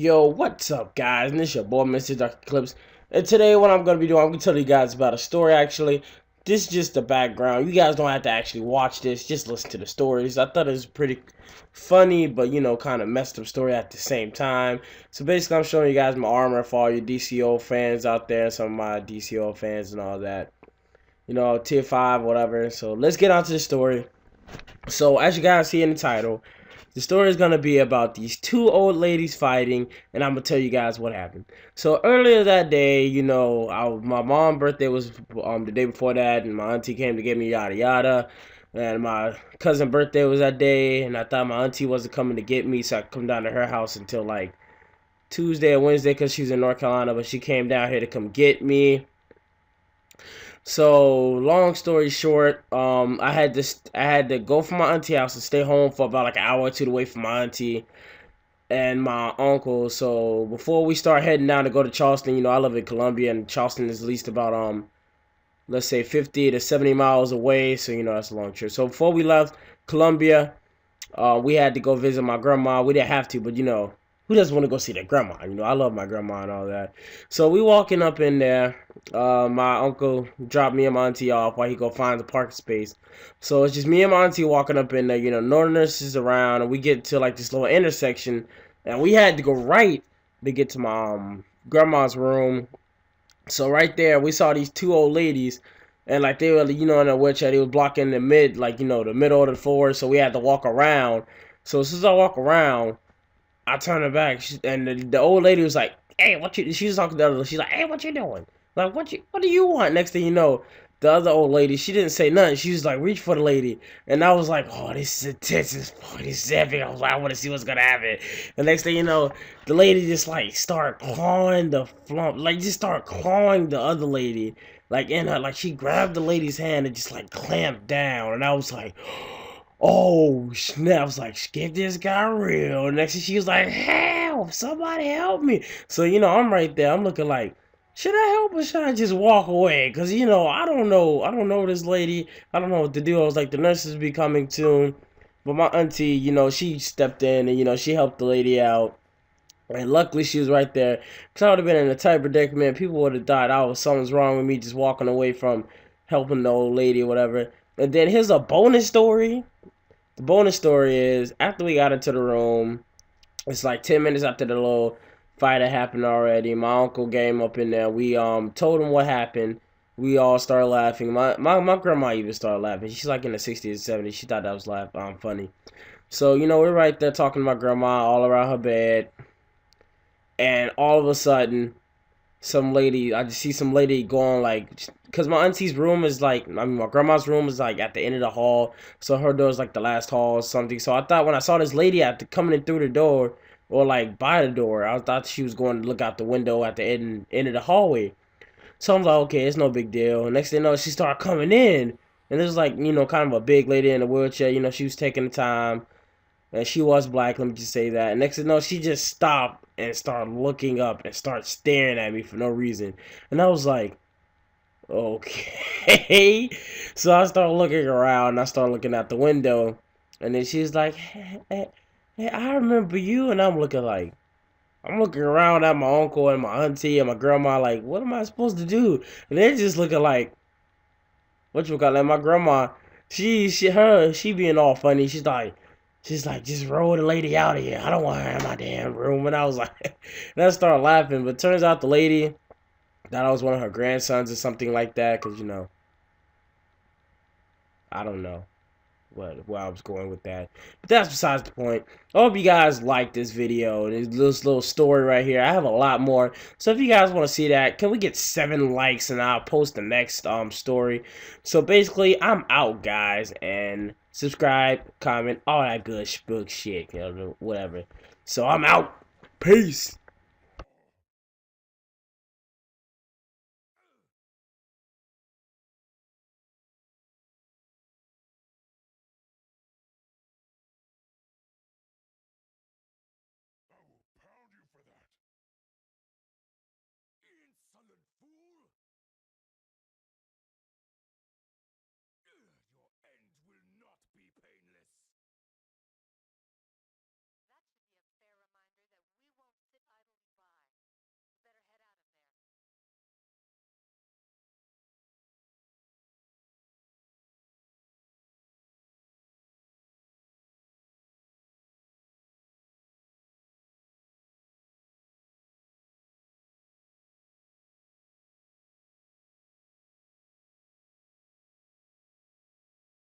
Yo, what's up, guys? And this is your boy, Mr. Dr. Clips. And today, what I'm going to be doing, I'm going to tell you guys about a story, actually. This is just the background. You guys don't have to actually watch this. Just listen to the stories. I thought it was pretty funny, but, kind of messed up story at the same time. So, basically, I'm showing you guys my armor for all you DCUO fans out there. Some of my DCUO fans and all that. Tier 5, whatever. So, let's get on to the story. So, as you guys see in the title, the story is going to be about these two old ladies fighting, and I'm going to tell you guys what happened. So earlier that day, my mom's birthday was the day before that, and my auntie came to get me, yada yada. And my cousin's birthday was that day, and I thought my auntie wasn't coming to get me, so I come down to her house until like Tuesday or Wednesday because she's in North Carolina, but she came down here to come get me. So long story short, I had to go from my auntie house and stay home for about like an hour or two away from my auntie and my uncle. So before we start heading down to go to Charleston, I live in Columbia, and Charleston is at least about let's say 50 to 70 miles away. So that's a long trip. So before we left Columbia, we had to go visit my grandma. We didn't have to, but who doesn't want to go see their grandma? I love my grandma and all that. So we walking up in there. My uncle dropped me and my auntie off while he go find the parking space. So it's just me and my auntie walking up in there. No nurses around, and we get to like this little intersection, and we had to go right to get to my grandma's room. So right there, we saw these two old ladies, and like they were, in a wheelchair. They was blocking the the middle of the floor. So we had to walk around. So as soon as I walk around, I turned her back, and the old lady was like, "Hey, what you?" She was talking to the other. She's like, "Hey, what you doing? Like, what do you want?" Next thing you know, the other old lady, she didn't say nothing. She was like, "Reach for the lady," and I was like, "Oh, this is intense. This is epic." I was like, "I want to see what's gonna happen." The next thing you know, the lady just like start clawing the flump, like just start clawing the other lady, like in her, like she grabbed the lady's hand and just like clamped down, and I was like. Oh snap! I was like, "Get this guy real." And next thing she was like, "Help! Somebody help me!" So I'm right there. I'm looking like, should I help or should I just walk away? Cause I don't know. I don't know this lady. I don't know what to do. I was like, the nurses be coming soon, but my auntie, she stepped in and she helped the lady out. And luckily she was right there. Cause I would have been in a tight predicament. People would have died. Something's wrong with me just walking away from helping the old lady or whatever. And then here's a bonus story. The bonus story is after we got into the room, it's like 10 minutes after the little fight had happened already. My uncle came up in there. We told him what happened. We all started laughing. My grandma even started laughing. She's like in the 60s and 70s. She thought that was funny. So we're right there talking to my grandma all around her bed, and all of a sudden I just see some lady going like, because my auntie's room is like, my grandma's room is like at the end of the hall, so her door is like the last hall or something. So I thought when I saw this lady coming in through the door or like by the door, I thought she was going to look out the window at the end of the hallway. So I'm like, okay, it's no big deal. Next thing you know, she started coming in, and there's like kind of a big lady in a wheelchair. She was taking the time. And she was black, let me just say that. And next thing you know, she just stopped and started looking up and started staring at me for no reason. And I was like, okay. So I started looking around, and I started looking out the window. And then she's like, hey, I remember you. And I'm looking around at my uncle and my auntie and my grandma like, what am I supposed to do? And they're just looking like, my grandma, she being all funny. She's like, just roll the lady out of here. I don't want her in my damn room. And I was like, and I started laughing. But turns out the lady, that I was one of her grandsons or something like that. Because, I don't know where I was going with that. But that's besides the point. I hope you guys like this video. This little story right here. I have a lot more. So if you guys want to see that, can we get 7 likes and I'll post the next story. So basically, I'm out, guys. And subscribe, comment, all that good shit, whatever. So I'm out. Peace.